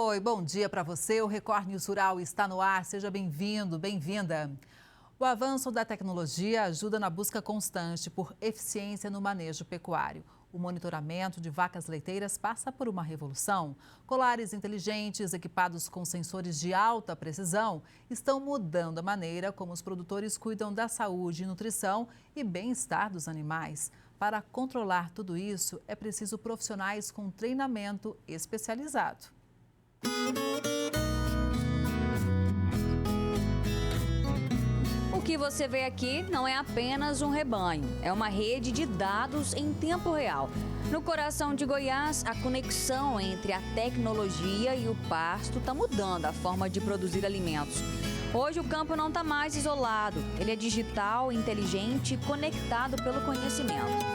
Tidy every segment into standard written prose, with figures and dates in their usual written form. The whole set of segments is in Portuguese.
Oi, bom dia para você. O Record News Rural está no ar. Seja bem-vindo, bem-vinda. O avanço da tecnologia ajuda na busca constante por eficiência no manejo pecuário. O monitoramento de vacas leiteiras passa por uma revolução. Colares inteligentes, equipados com sensores de alta precisão, estão mudando a maneira como os produtores cuidam da saúde, nutrição e bem-estar dos animais. Para controlar tudo isso, é preciso profissionais com treinamento especializado. O que você vê aqui não é apenas um rebanho, é uma rede de dados em tempo real. No coração de Goiás, a conexão entre a tecnologia e o pasto está mudando a forma de produzir alimentos. Hoje o campo não está mais isolado, ele é digital, inteligente e conectado pelo conhecimento.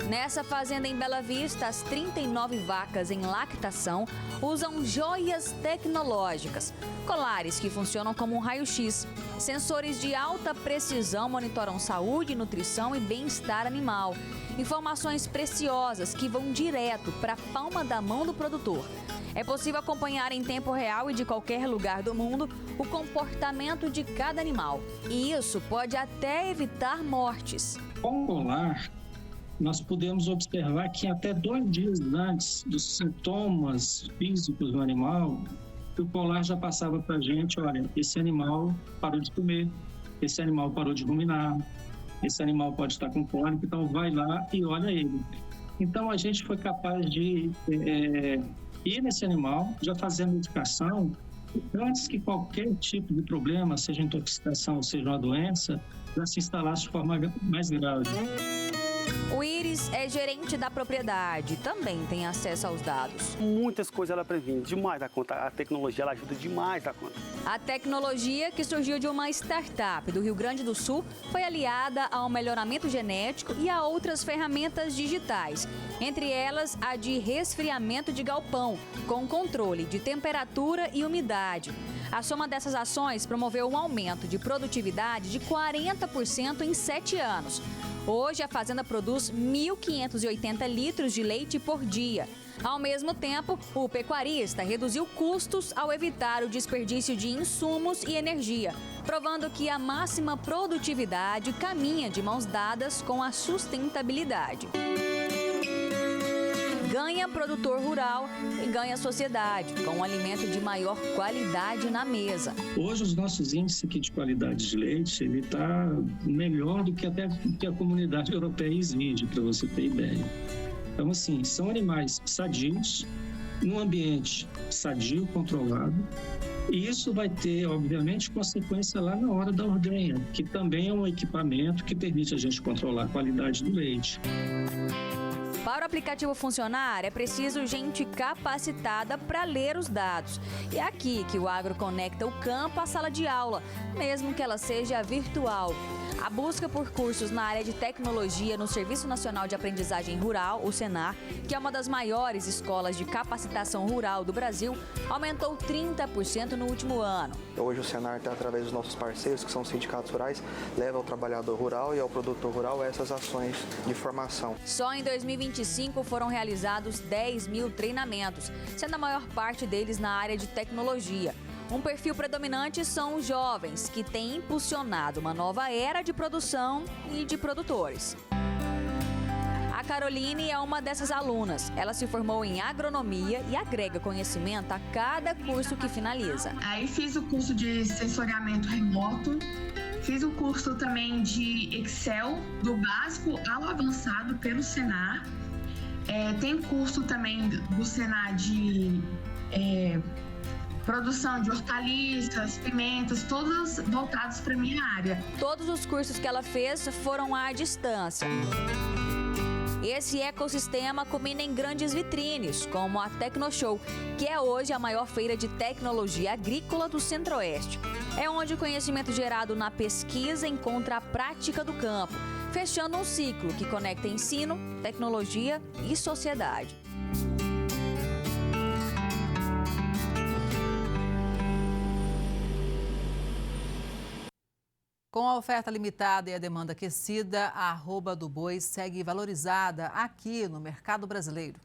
Nessa fazenda em Bela Vista, as 39 vacas em lactação usam joias tecnológicas, colares que funcionam como um raio-x. Sensores de alta precisão monitoram saúde, nutrição e bem-estar animal. Informações preciosas que vão direto para a palma da mão do produtor. É possível acompanhar em tempo real e de qualquer lugar do mundo o comportamento de cada animal. E isso pode até evitar mortes. Com o colar, nós podemos observar que até 2 dias antes dos sintomas físicos do animal, o colar já passava para a gente, olha, esse animal parou de comer, esse animal parou de ruminar, esse animal pode estar com cólica, então vai lá e olha ele. Então a gente foi capaz de ir nesse animal, já fazer a medicação, antes que qualquer tipo de problema, seja intoxicação ou seja uma doença, já se instalasse de forma mais grave. O Iris é gerente da propriedade, também tem acesso aos dados. Muitas coisas ela previne, demais da conta. A tecnologia ela ajuda demais da conta. A tecnologia, que surgiu de uma startup do Rio Grande do Sul, foi aliada ao melhoramento genético e a outras ferramentas digitais. Entre elas, a de resfriamento de galpão, com controle de temperatura e umidade. A soma dessas ações promoveu um aumento de produtividade de 40% em 7 anos. Hoje, a fazenda produz 1.580 litros de leite por dia. Ao mesmo tempo, o pecuarista reduziu custos ao evitar o desperdício de insumos e energia, provando que a máxima produtividade caminha de mãos dadas com a sustentabilidade. Ganha produtor rural e ganha sociedade, com um alimento de maior qualidade na mesa. Hoje os nossos índices aqui de qualidade de leite, ele está melhor do que até que a comunidade europeia exige, para você ter ideia. Então, assim, são animais sadios, num ambiente sadio, controlado, e isso vai ter, obviamente, consequência lá na hora da ordenha, que também é um equipamento que permite a gente controlar a qualidade do leite. Para o aplicativo funcionar, é preciso gente capacitada para ler os dados. E é aqui que o Agro conecta o campo à sala de aula, mesmo que ela seja virtual. A busca por cursos na área de tecnologia no Serviço Nacional de Aprendizagem Rural, o Senar, que é uma das maiores escolas de capacitação rural do Brasil, aumentou 30% no último ano. Hoje o Senar, através dos nossos parceiros, que são os sindicatos rurais, leva ao trabalhador rural e ao produtor rural essas ações de formação. Só em 2025 foram realizados 10 mil treinamentos, sendo a maior parte deles na área de tecnologia. Um perfil predominante são os jovens, que têm impulsionado uma nova era de produção e de produtores. A Caroline é uma dessas alunas. Ela se formou em agronomia e agrega conhecimento a cada curso que finaliza. Aí fiz o curso de sensoriamento remoto, fiz o curso também de Excel, do básico ao avançado pelo Senar. Tem curso também do Senar de produção de hortaliças, pimentas, todos voltados para a minha área. Todos os cursos que ela fez foram à distância. Esse ecossistema combina em grandes vitrines, como a Tecnoshow, que é hoje a maior feira de tecnologia agrícola do Centro-Oeste. É onde o conhecimento gerado na pesquisa encontra a prática do campo, fechando um ciclo que conecta ensino, tecnologia e sociedade. Com a oferta limitada e a demanda aquecida, a arroba do boi segue valorizada aqui no mercado brasileiro.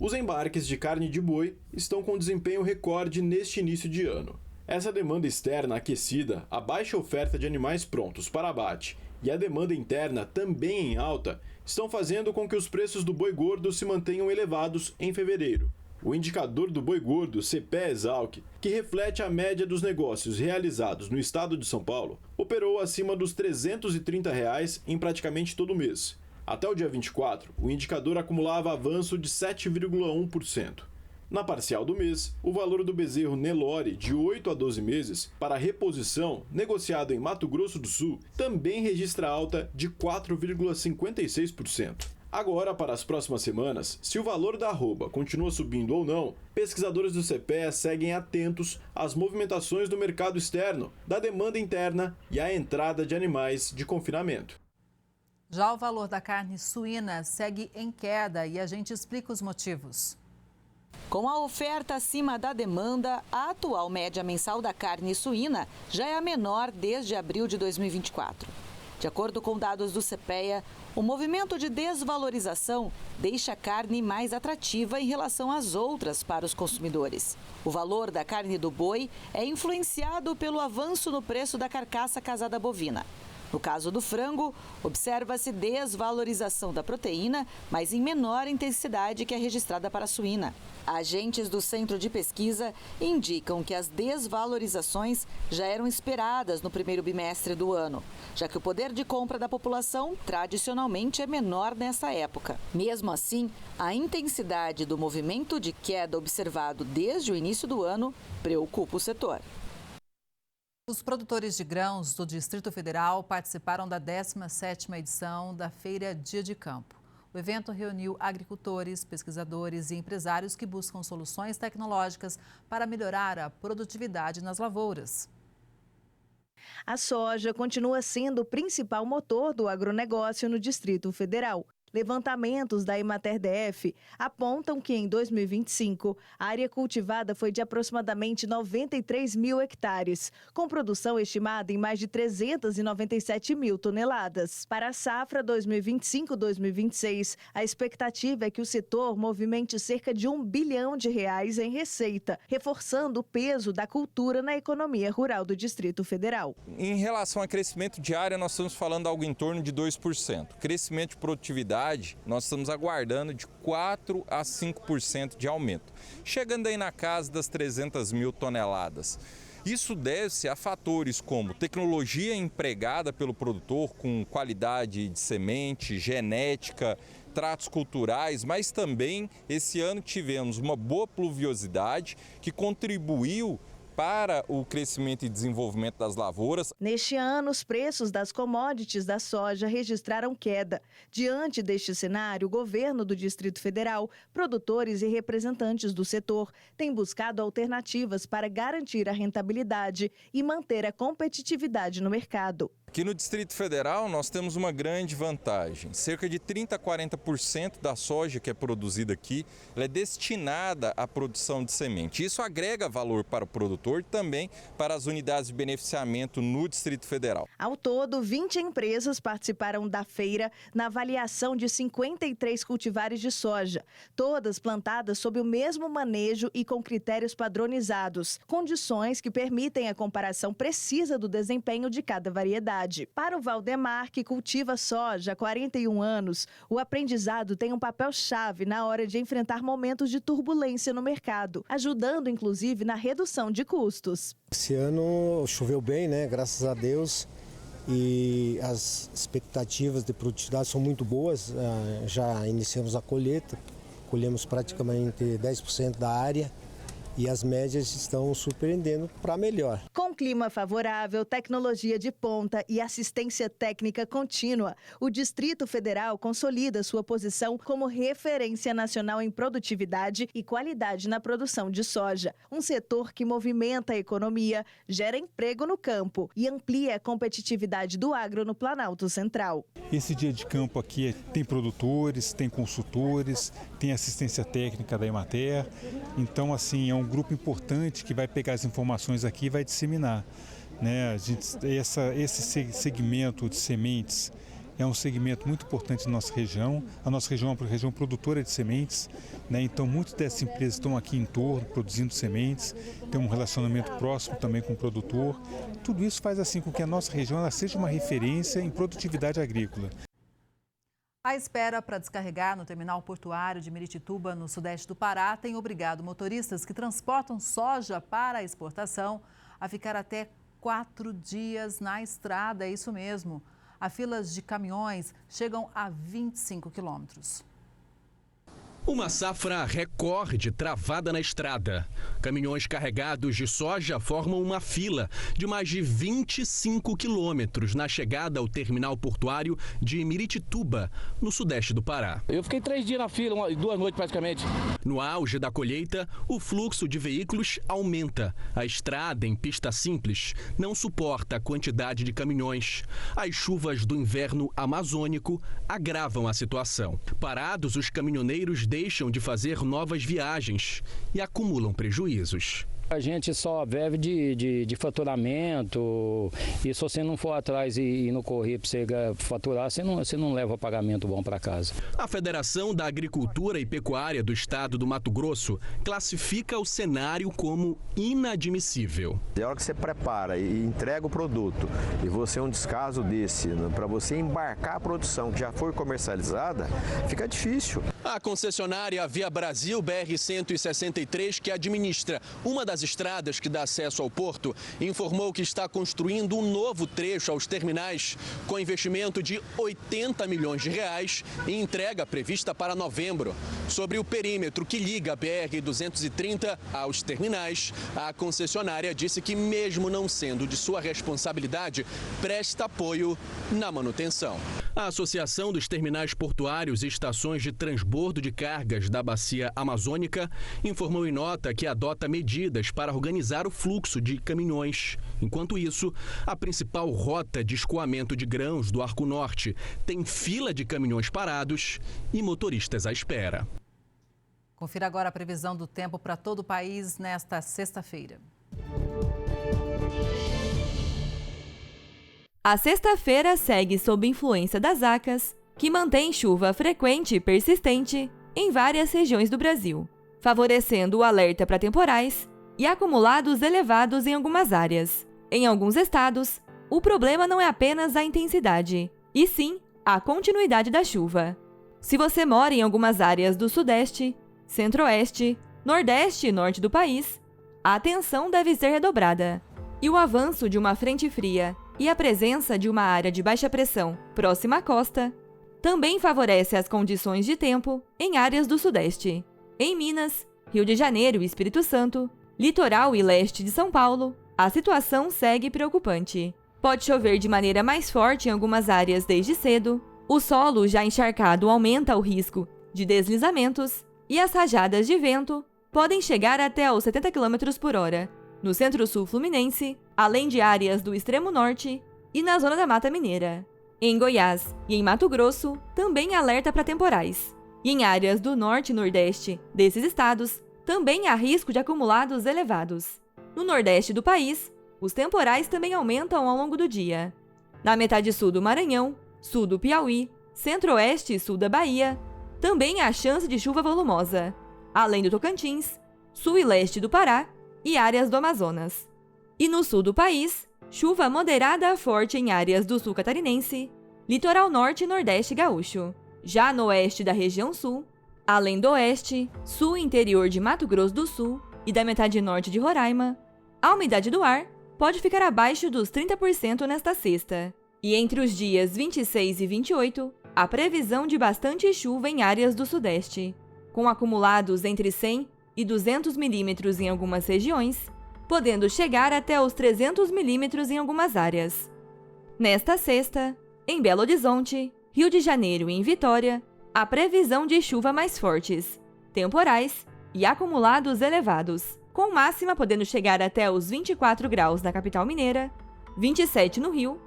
Os embarques de carne de boi estão com desempenho recorde neste início de ano. Essa demanda externa aquecida, a baixa oferta de animais prontos para abate e a demanda interna também em alta estão fazendo com que os preços do boi gordo se mantenham elevados em fevereiro. O indicador do boi gordo, CPEA-Esalq, que reflete a média dos negócios realizados no estado de São Paulo, operou acima dos R$ 330 em praticamente todo mês. Até o dia 24, o indicador acumulava avanço de 7,1%. Na parcial do mês, o valor do bezerro Nelore, de 8 a 12 meses, para reposição, negociado em Mato Grosso do Sul, também registra alta de 4,56%. Agora, para as próximas semanas, se o valor da arroba continua subindo ou não, pesquisadores do CPEA seguem atentos às movimentações do mercado externo, da demanda interna e à entrada de animais de confinamento. Já o valor da carne suína segue em queda e a gente explica os motivos. Com a oferta acima da demanda, a atual média mensal da carne suína já é a menor desde abril de 2024. De acordo com dados do CPEA, o movimento de desvalorização deixa a carne mais atrativa em relação às outras para os consumidores. O valor da carne do boi é influenciado pelo avanço no preço da carcaça casada bovina. No caso do frango, observa-se desvalorização da proteína, mas em menor intensidade que a registrada para a suína. Agentes do Centro de Pesquisa indicam que as desvalorizações já eram esperadas no primeiro bimestre do ano, já que o poder de compra da população tradicionalmente é menor nessa época. Mesmo assim, a intensidade do movimento de queda observado desde o início do ano preocupa o setor. Os produtores de grãos do Distrito Federal participaram da 17ª edição da Feira Dia de Campo. O evento reuniu agricultores, pesquisadores e empresários que buscam soluções tecnológicas para melhorar a produtividade nas lavouras. A soja continua sendo o principal motor do agronegócio no Distrito Federal. Levantamentos da Emater-DF apontam que em 2025 a área cultivada foi de aproximadamente 93 mil hectares, com produção estimada em mais de 397 mil toneladas. Para a safra 2025-2026, a expectativa é que o setor movimente cerca de R$1 bilhão em receita, reforçando o peso da cultura na economia rural do Distrito Federal. Em relação a crescimento de área, nós estamos falando algo em torno de 2%. Crescimento de produtividade, nós estamos aguardando de 4% a 5% de aumento, chegando aí na casa das 300 mil toneladas. Isso deve-se a fatores como tecnologia empregada pelo produtor com qualidade de semente, genética, tratos culturais, mas também esse ano tivemos uma boa pluviosidade que contribuiu para o crescimento e desenvolvimento das lavouras. Neste ano, os preços das commodities da soja registraram queda. Diante deste cenário, o governo do Distrito Federal, produtores e representantes do setor têm buscado alternativas para garantir a rentabilidade e manter a competitividade no mercado. Aqui no Distrito Federal nós temos uma grande vantagem. Cerca de 30% a 40% da soja que é produzida aqui ela é destinada à produção de semente. Isso agrega valor para o produtor e também para as unidades de beneficiamento no Distrito Federal. Ao todo, 20 empresas participaram da feira na avaliação de 53 cultivares de soja, todas plantadas sob o mesmo manejo e com critérios padronizados, condições que permitem a comparação precisa do desempenho de cada variedade. Para o Valdemar, que cultiva soja há 41 anos, o aprendizado tem um papel-chave na hora de enfrentar momentos de turbulência no mercado, ajudando inclusive na redução de custos. Esse ano choveu bem, né? Graças a Deus. E as expectativas de produtividade são muito boas. Já iniciamos a colheita, colhemos praticamente 10% da área. E as médias estão surpreendendo para melhor. Com clima favorável, tecnologia de ponta e assistência técnica contínua, o Distrito Federal consolida sua posição como referência nacional em produtividade e qualidade na produção de soja. Um setor que movimenta a economia, gera emprego no campo e amplia a competitividade do agro no Planalto Central. Esse dia de campo aqui tem produtores, tem consultores, tem assistência técnica da Emater. Então, assim, é um grupo importante que vai pegar as informações aqui e vai disseminar, né? Esse segmento de sementes é um segmento muito importante na nossa região. A nossa região é uma região produtora de sementes, né? Então muitas dessas empresas estão aqui em torno, produzindo sementes, tem um relacionamento próximo também com o produtor. Tudo isso faz assim com que a nossa região ela seja uma referência em produtividade agrícola. A espera para descarregar no terminal portuário de Miritituba, no sudeste do Pará, tem obrigado motoristas que transportam soja para a exportação a ficar até 4 dias na estrada. É isso mesmo. As filas de caminhões chegam a 25 quilômetros. Uma safra recorde travada na estrada. Caminhões carregados de soja formam uma fila de mais de 25 quilômetros na chegada ao terminal portuário de Miritituba, no sudeste do Pará. Eu fiquei 3 dias na fila, 2 noites praticamente. No auge da colheita, o fluxo de veículos aumenta. A estrada, em pista simples, não suporta a quantidade de caminhões. As chuvas do inverno amazônico agravam a situação. Parados, os caminhoneiros deixam de fazer novas viagens e acumulam prejuízos. A gente só vive de faturamento, e se você não for atrás e não correr para você faturar, você não leva pagamento bom para casa. A Federação da Agricultura e Pecuária do Estado do Mato Grosso classifica o cenário como inadmissível. A hora que você prepara e entrega o produto e você um descaso desse, para você embarcar a produção que já foi comercializada, fica difícil. A concessionária Via Brasil BR-163, que administra uma das estradas que dá acesso ao porto, informou que está construindo um novo trecho aos terminais com investimento de 80 milhões de reais e entrega prevista para novembro. Sobre o perímetro que liga a BR-230 aos terminais, a concessionária disse que, mesmo não sendo de sua responsabilidade, presta apoio na manutenção. A Associação dos Terminais Portuários e Estações de Transbordo de Cargas da Bacia Amazônica informou em nota que adota medidas para organizar o fluxo de caminhões. Enquanto isso, a principal rota de escoamento de grãos do Arco Norte tem fila de caminhões parados e motoristas à espera. Confira agora a previsão do tempo para todo o país nesta sexta-feira. A sexta-feira segue sob influência das ACAS, que mantém chuva frequente e persistente em várias regiões do Brasil, favorecendo o alerta para temporais e acumulados elevados em algumas áreas. Em alguns estados, o problema não é apenas a intensidade, e sim a continuidade da chuva. Se você mora em algumas áreas do Sudeste, Centro-Oeste, Nordeste e Norte do país, a atenção deve ser redobrada. E o avanço de uma frente fria e a presença de uma área de baixa pressão próxima à costa também favorece as condições de tempo em áreas do Sudeste. Em Minas, Rio de Janeiro e Espírito Santo, litoral e leste de São Paulo, a situação segue preocupante. Pode chover de maneira mais forte em algumas áreas desde cedo, o solo já encharcado aumenta o risco de deslizamentos e as rajadas de vento podem chegar até aos 70 km por hora, no centro-sul fluminense, além de áreas do extremo norte e na zona da Mata Mineira. Em Goiás e em Mato Grosso, também alerta para temporais. E em áreas do norte e nordeste desses estados, também há risco de acumulados elevados. No nordeste do país, os temporais também aumentam ao longo do dia. Na metade sul do Maranhão, sul do Piauí, centro-oeste e sul da Bahia, também há chance de chuva volumosa, além do Tocantins, sul e leste do Pará e áreas do Amazonas. E no sul do país, chuva moderada a forte em áreas do sul catarinense, litoral norte e nordeste gaúcho. Já no oeste da região sul, além do oeste, sul e interior de Mato Grosso do Sul e da metade norte de Roraima, a umidade do ar pode ficar abaixo dos 30% nesta sexta. E entre os dias 26 e 28, a previsão de bastante chuva em áreas do sudeste, com acumulados entre 100 e 200 milímetros em algumas regiões, podendo chegar até os 300 milímetros em algumas áreas. Nesta sexta, em Belo Horizonte, Rio de Janeiro e em Vitória, a previsão de chuva mais fortes, temporais e acumulados elevados, com máxima podendo chegar até os 24 graus na capital mineira, 27 no Rio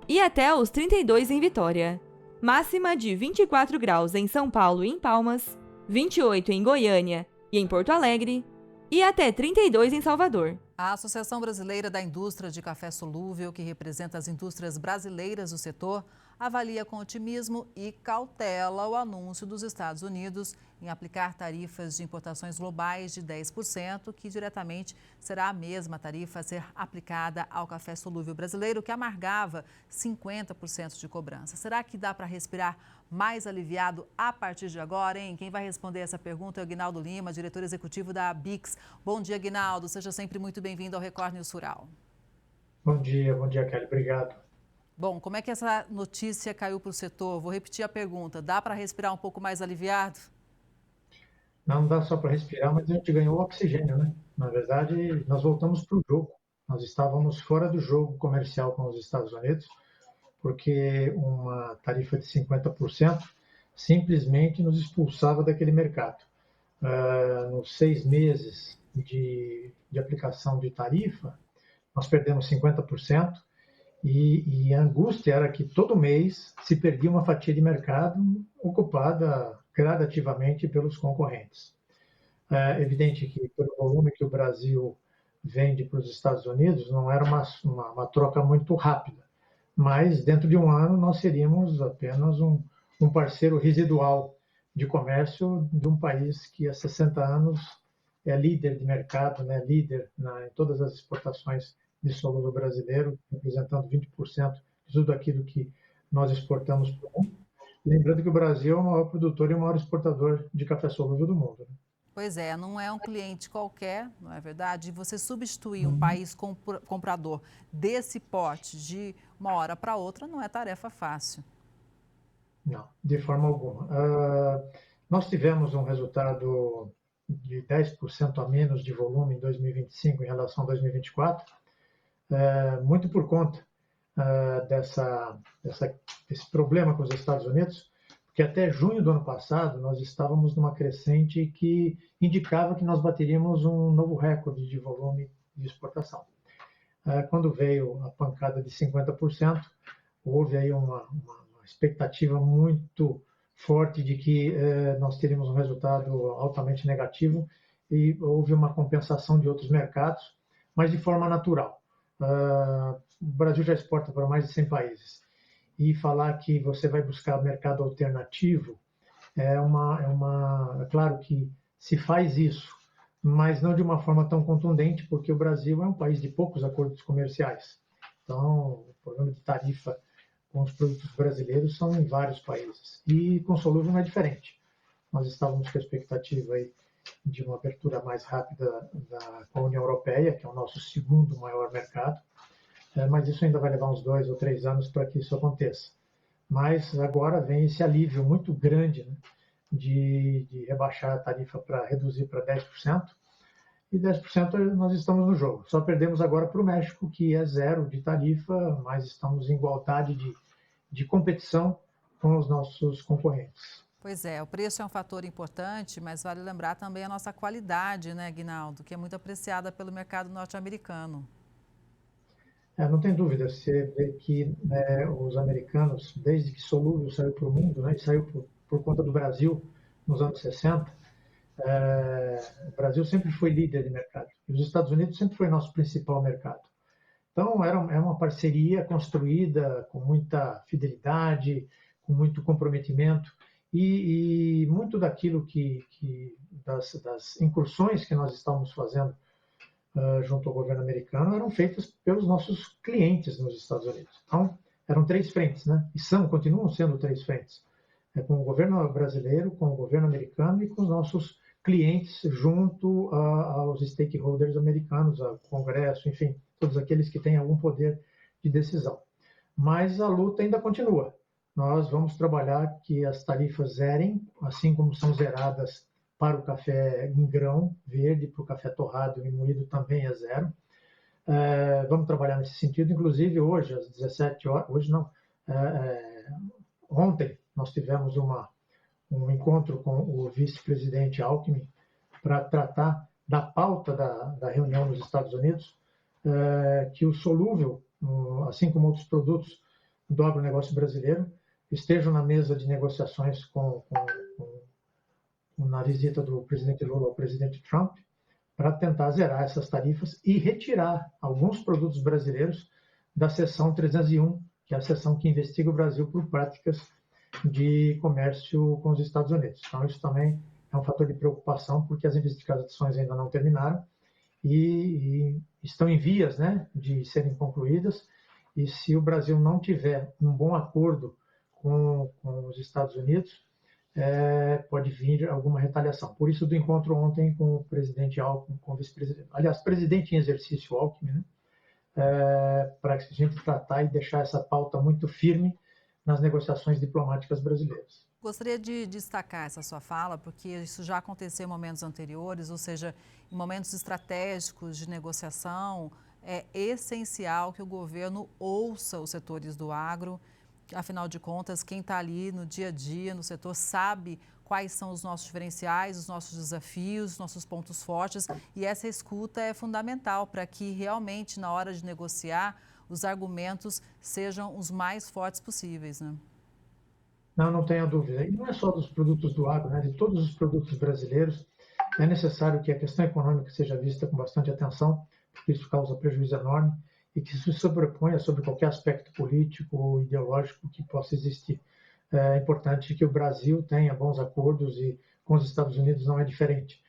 e até os 32 em Vitória. Máxima de 24 graus em São Paulo e em Palmas, 28 em Goiânia e em Porto Alegre e até 32 em Salvador. A Associação Brasileira da Indústria de Café Solúvel, que representa as indústrias brasileiras do setor, avalia com otimismo e cautela o anúncio dos Estados Unidos em aplicar tarifas de importações globais de 10%, que diretamente será a mesma tarifa a ser aplicada ao café solúvel brasileiro, que amargava 50% de cobrança. Será que dá para respirar mais aliviado a partir de agora, hein? Quem vai responder essa pergunta é o Aguinaldo Lima, diretor executivo da BIX. Bom dia, Aguinaldo. Seja sempre muito bem-vindo ao Record News Rural. Bom dia, Kelly. Obrigado. Bom, como é que essa notícia caiu para o setor? Vou repetir a pergunta. Dá para respirar um pouco mais aliviado? Não dá só para respirar, mas a gente ganhou oxigênio, né? Na verdade, nós voltamos para o jogo. Nós estávamos fora do jogo comercial com os Estados Unidos, porque uma tarifa de 50% simplesmente nos expulsava daquele mercado. Nos 6 meses de aplicação de tarifa, nós perdemos 50%, e a angústia era que todo mês se perdia uma fatia de mercado ocupada gradativamente pelos concorrentes. É evidente que, pelo volume que o Brasil vende para os Estados Unidos, não era uma troca muito rápida, mas dentro de um ano nós seríamos apenas um parceiro residual de comércio de um país que há 60 anos é líder de mercado, né, líder em todas as exportações de solúvel brasileiro, representando 20% de tudo aquilo que nós exportamos para o mundo. Lembrando que o Brasil é o maior produtor e o maior exportador de café solúvel do mundo, né? Pois é, não é um cliente qualquer, não é verdade? Você substituir um país comprador desse porte de uma hora para outra não é tarefa fácil. Não, de forma alguma. Nós tivemos um resultado de 10% a menos de volume em 2025 em relação a 2024, muito por conta desse problema com os Estados Unidos, porque até junho do ano passado nós estávamos numa crescente que indicava que nós bateríamos um novo recorde de volume de exportação. Quando veio a pancada de 50%, houve aí uma expectativa muito forte de que nós teríamos um resultado altamente negativo e houve uma compensação de outros mercados, mas de forma natural. O Brasil já exporta para mais de 100 países. E falar que você vai buscar mercado alternativo é claro que se faz isso, mas não de uma forma tão contundente, porque o Brasil é um país de poucos acordos comerciais. Então, o problema de tarifa com os produtos brasileiros são em vários países. E com solúvel não é diferente. Nós estávamos com a expectativa aí de uma abertura mais rápida com a União Europeia, que é o nosso segundo maior mercado, mas isso ainda vai levar uns 2 ou 3 anos para que isso aconteça. Mas agora vem esse alívio muito grande, né, de rebaixar a tarifa para reduzir para 10%, e 10% nós estamos no jogo. Só perdemos agora para o México, que é 0 de tarifa, mas estamos em igualdade de competição com os nossos concorrentes. Pois é, o preço é um fator importante, mas vale lembrar também a nossa qualidade, né, Aguinaldo, que é muito apreciada pelo mercado norte-americano. Não tem dúvida, você vê que os americanos, desde que solúvel saiu para o mundo, né, e saiu por conta do Brasil nos anos 60, o Brasil sempre foi líder de mercado. E os Estados Unidos sempre foi nosso principal mercado. Então, é uma parceria construída com muita fidelidade, com muito comprometimento, e muito daquilo das incursões que nós estávamos fazendo junto ao governo americano eram feitas pelos nossos clientes nos Estados Unidos. Então, eram 3 frentes, né? E continuam sendo 3 frentes. Com o governo brasileiro, com o governo americano e com os nossos clientes junto aos stakeholders americanos, ao Congresso, enfim, todos aqueles que têm algum poder de decisão. Mas a luta ainda continua. Nós vamos trabalhar que as tarifas zerem, assim como são zeradas para o café em grão verde, para o café torrado e moído também é 0. Vamos trabalhar nesse sentido. Inclusive, hoje, às 17 horas, ontem, nós tivemos um encontro com o vice-presidente Alckmin para tratar da pauta da reunião nos Estados Unidos, que o solúvel, assim como outros produtos do agronegócio brasileiro, estejam na mesa de negociações na visita do presidente Lula ao presidente Trump, para tentar zerar essas tarifas e retirar alguns produtos brasileiros da seção 301 que é a seção que investiga o Brasil por práticas de comércio com os Estados Unidos. Então, isso também é um fator de preocupação, porque as investigações ainda não terminaram e estão em vias, né, de serem concluídas. E se o Brasil não tiver um bom acordo com os Estados Unidos, pode vir alguma retaliação. Por isso, do encontro ontem com o presidente Alckmin, com o vice-presidente, aliás, presidente em exercício Alckmin, né, para a gente tratar e deixar essa pauta muito firme nas negociações diplomáticas brasileiras. Gostaria de destacar essa sua fala, porque isso já aconteceu em momentos anteriores, ou seja, em momentos estratégicos de negociação, é essencial que o governo ouça os setores do agro. Afinal de contas, quem está ali no dia a dia, no setor, sabe quais são os nossos diferenciais, os nossos desafios, os nossos pontos fortes. E essa escuta é fundamental para que realmente, na hora de negociar, os argumentos sejam os mais fortes possíveis, né? Não tenha dúvida. E não é só dos produtos do agro, né? De todos os produtos brasileiros, é necessário que a questão econômica seja vista com bastante atenção, porque isso causa prejuízo enorme e que isso se sobreponha sobre qualquer aspecto político ou ideológico que possa existir. É importante que o Brasil tenha bons acordos e com os Estados Unidos não é diferente.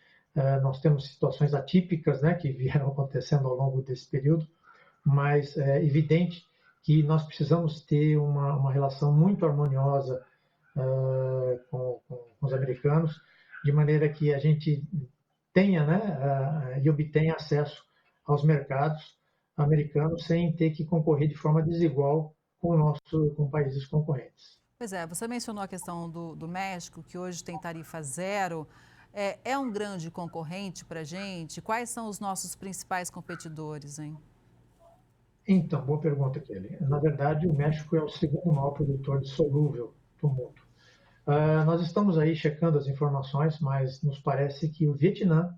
Nós temos situações atípicas, né, que vieram acontecendo ao longo desse período, mas é evidente que nós precisamos ter uma relação muito harmoniosa com os americanos, de maneira que a gente tenha, né, e obtenha acesso aos mercados americanos sem ter que concorrer de forma desigual com países concorrentes. Pois é, você mencionou a questão do México, que hoje tem tarifa zero. É um grande concorrente para a gente? Quais são os nossos principais competidores, hein? Então, boa pergunta, Kelly. Na verdade, o México é o segundo maior produtor de solúvel do mundo. Nós estamos aí checando as informações, mas nos parece que o Vietnã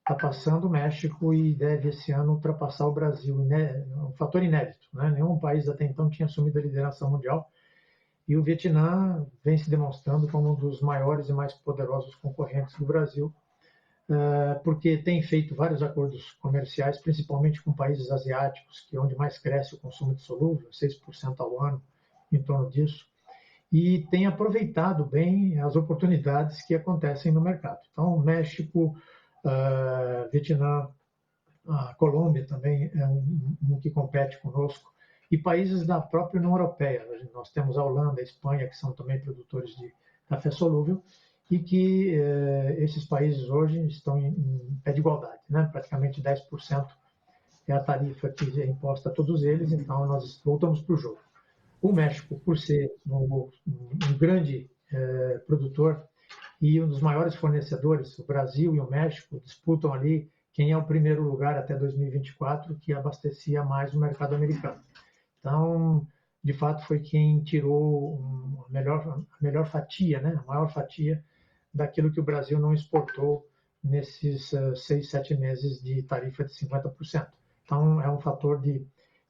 está passando o México e deve esse ano ultrapassar o Brasil. Um fator inédito, né? Nenhum país até então tinha assumido a liderança mundial. E o Vietnã vem se demonstrando como um dos maiores e mais poderosos concorrentes do Brasil, porque tem feito vários acordos comerciais, principalmente com países asiáticos, que é onde mais cresce o consumo de solúvel, 6% ao ano, em torno disso, e tem aproveitado bem as oportunidades que acontecem no mercado. Então, México, Vietnã, a Colômbia também é um que compete conosco, e países da própria União Europeia. Nós temos a Holanda, a Espanha, que são também produtores de café solúvel, e que esses países hoje estão em pé de igualdade, né? Praticamente 10% é a tarifa que é imposta a todos eles, então nós voltamos para o jogo. O México, por ser um grande produtor e um dos maiores fornecedores, o Brasil e o México disputam ali quem é o primeiro lugar até 2024 que abastecia mais o mercado americano. Então, de fato, foi quem tirou a melhor fatia, né? A maior fatia daquilo que o Brasil não exportou nesses 6, 7 meses de tarifa de 50%. Então, é um fator de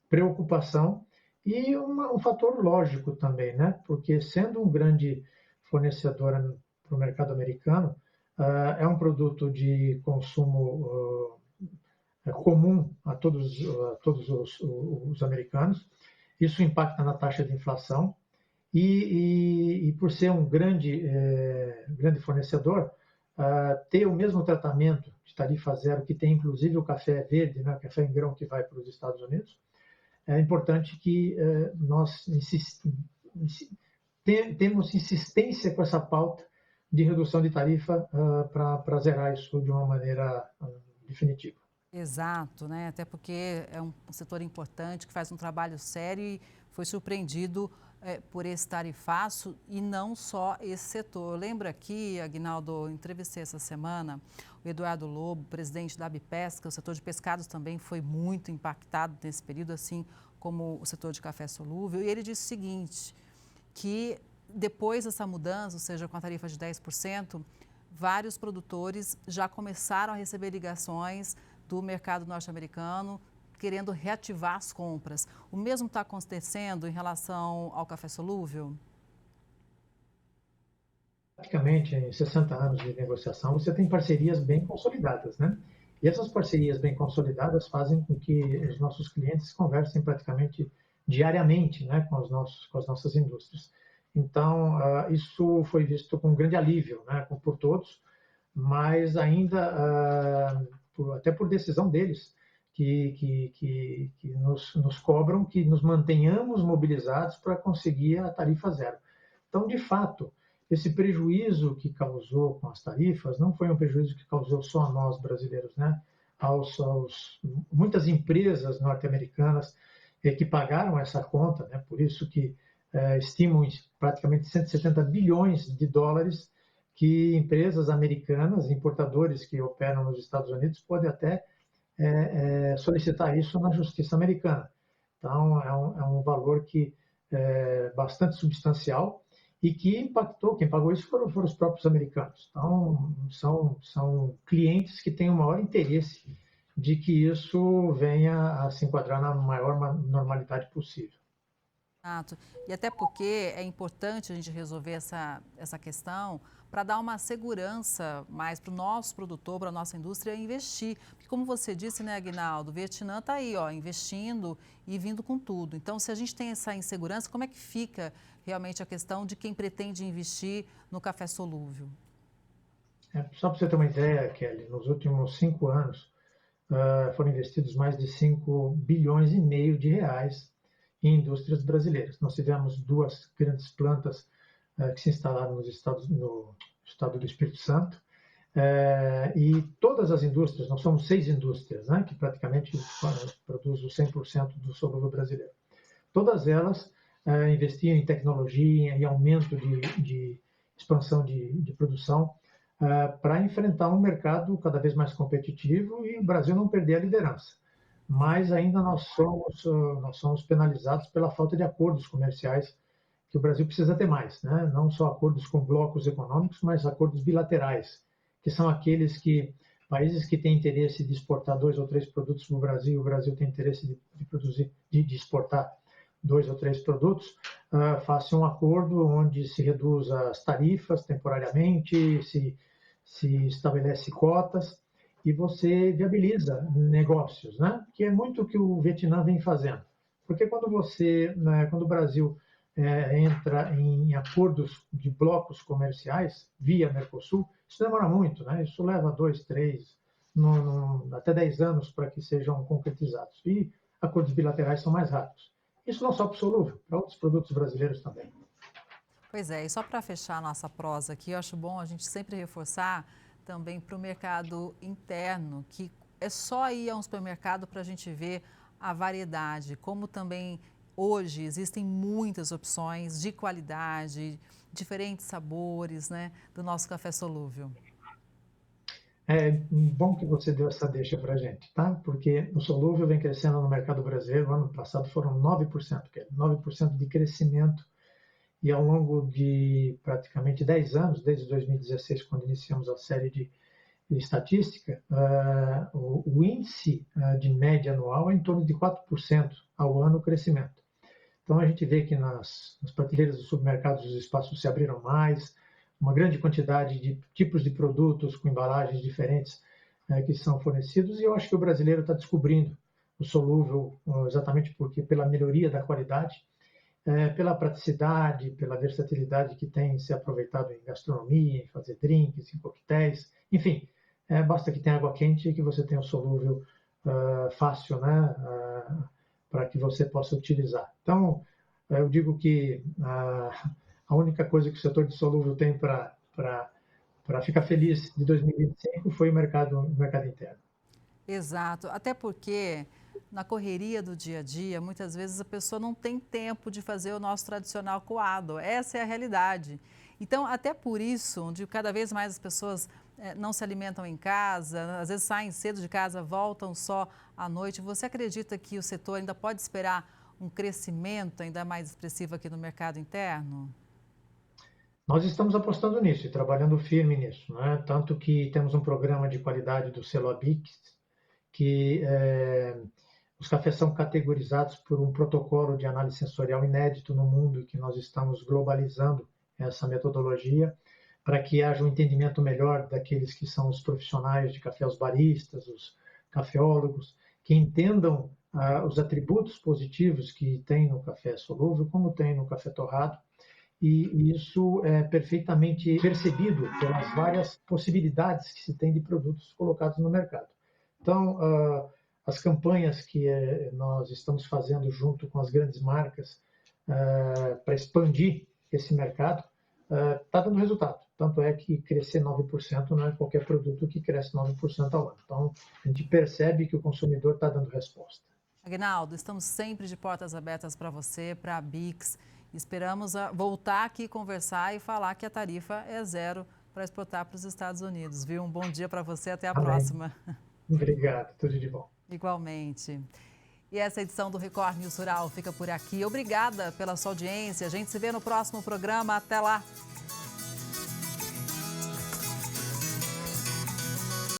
preocupação e um fator lógico também, né? Porque sendo um grande fornecedor para o mercado americano, é um produto de consumo comum a todos os americanos. Isso impacta na taxa de inflação e por ser um grande fornecedor, ter o mesmo tratamento de tarifa zero que tem inclusive o café verde, né, o café em grão que vai para os Estados Unidos, é importante que nós temos insistência com essa pauta de redução de tarifa para zerar isso de uma maneira definitiva. Exato, né? Até porque é um setor importante que faz um trabalho sério e foi surpreendido por esse tarifaço e não só esse setor. Eu lembro aqui, Aguinaldo, eu entrevistei essa semana o Eduardo Lobo, presidente da Abipesca. O setor de pescados também foi muito impactado nesse período, assim como o setor de café solúvel. E ele disse o seguinte, que depois dessa mudança, ou seja, com a tarifa de 10%, vários produtores já começaram a receber ligações do mercado norte-americano, querendo reativar as compras. O mesmo está acontecendo em relação ao café solúvel? Praticamente, em 60 anos de negociação, você tem parcerias bem consolidadas, né? E essas parcerias bem consolidadas fazem com que os nossos clientes conversem praticamente diariamente, né, com as nossas indústrias. Então, isso foi visto com grande alívio, né, por todos, mas ainda, até por decisão deles, que nos cobram que nos mantenhamos mobilizados para conseguir a tarifa zero. Então, de fato, esse prejuízo que causou com as tarifas não foi um prejuízo que causou só a nós brasileiros, né? Muitas empresas norte-americanas que pagaram essa conta, né? Por isso que estimam praticamente 170 bilhões de dólares que empresas americanas, importadores que operam nos Estados Unidos, podem até solicitar isso na justiça americana. Então, é um valor que é bastante substancial e que impactou, quem pagou isso foram os próprios americanos. Então, são clientes que têm o maior interesse de que isso venha a se enquadrar na maior normalidade possível. Exato. E até porque é importante a gente resolver essa questão para dar uma segurança mais para o nosso produtor, para a nossa indústria investir. Porque como você disse, né, Aguinaldo, o Vietnã está aí, investindo e vindo com tudo. Então, se a gente tem essa insegurança, como é que fica realmente a questão de quem pretende investir no café solúvel? Só para você ter uma ideia, Kelly, nos últimos 5 anos foram investidos mais de 5 bilhões e meio de reais em indústrias brasileiras. Nós tivemos 2 grandes plantas que se instalaram no estado do Espírito Santo, e todas as indústrias, nós somos 6 indústrias, né, que praticamente produzem 100% do solúvel brasileiro. Todas elas investiam em tecnologia, em aumento de expansão de produção, para enfrentar um mercado cada vez mais competitivo e o Brasil não perder a liderança. Mas ainda nós somos penalizados pela falta de acordos comerciais que o Brasil precisa ter mais, né? Não só acordos com blocos econômicos, mas acordos bilaterais, que são aqueles que países que têm interesse de exportar 2 ou 3 produtos para o Brasil tem interesse de exportar 2 ou 3 produtos, façam um acordo onde se reduz as tarifas temporariamente, se estabelece cotas e você viabiliza negócios, né? Que é muito o que o Vietnã vem fazendo. Porque quando o Brasil entra em acordos de blocos comerciais via Mercosul, isso demora muito, né? Isso leva 2, 3, até 10 anos para que sejam concretizados. E acordos bilaterais são mais rápidos. Isso não só para o solúvel, para outros produtos brasileiros também. Pois é, e só para fechar a nossa prosa aqui, eu acho bom a gente sempre reforçar também para o mercado interno, que é só ir a um supermercado para a gente ver a variedade, como também hoje existem muitas opções de qualidade, diferentes sabores, né, do nosso café solúvel. É bom que você deu essa deixa para a gente, tá? Porque o solúvel vem crescendo no mercado brasileiro. No ano passado foram 9%, que é 9% de crescimento. E ao longo de praticamente 10 anos, desde 2016, quando iniciamos a série de estatística, o índice de média anual é em torno de 4% ao ano o crescimento. Então a gente vê que nas prateleiras dos supermercados os espaços se abriram mais, uma grande quantidade de tipos de produtos com embalagens diferentes que são fornecidos, e eu acho que o brasileiro está descobrindo o solúvel exatamente porque pela melhoria da qualidade, pela praticidade, pela versatilidade que tem em ser aproveitado em gastronomia, em fazer drinks, em coquetéis, enfim, basta que tenha água quente e que você tenha o solúvel fácil, né, para que você possa utilizar. Então, eu digo que a única coisa que o setor de solúvel tem para ficar feliz de 2025 foi o mercado interno. Exato, até porque na correria do dia a dia, muitas vezes a pessoa não tem tempo de fazer o nosso tradicional coado. Essa é a realidade. Então, até por isso, onde cada vez mais as pessoas não se alimentam em casa, às vezes saem cedo de casa, voltam só à noite. Você acredita que o setor ainda pode esperar um crescimento ainda mais expressivo aqui no mercado interno? Nós estamos apostando nisso e trabalhando firme nisso, né? Tanto que temos um programa de qualidade do selo ABIC, que os cafés são categorizados por um protocolo de análise sensorial inédito no mundo, que nós estamos globalizando essa metodologia para que haja um entendimento melhor daqueles que são os profissionais de café, os baristas, os cafeólogos, que entendam os atributos positivos que tem no café solúvel, como tem no café torrado, e isso é perfeitamente percebido pelas várias possibilidades que se tem de produtos colocados no mercado. Então, as campanhas que nós estamos fazendo junto com as grandes marcas para expandir esse mercado está dando resultado. Tanto é que crescer 9% não é qualquer produto que cresce 9% ao ano. Então, a gente percebe que o consumidor está dando resposta. Aguinaldo, estamos sempre de portas abertas para você, para a Bix. Esperamos voltar aqui conversar e falar que a tarifa é zero para exportar para os Estados Unidos, viu? Um bom dia para você, até a próxima. Obrigado, tudo de bom. Igualmente. E essa edição do Record News Rural fica por aqui. Obrigada pela sua audiência. A gente se vê no próximo programa. Até lá.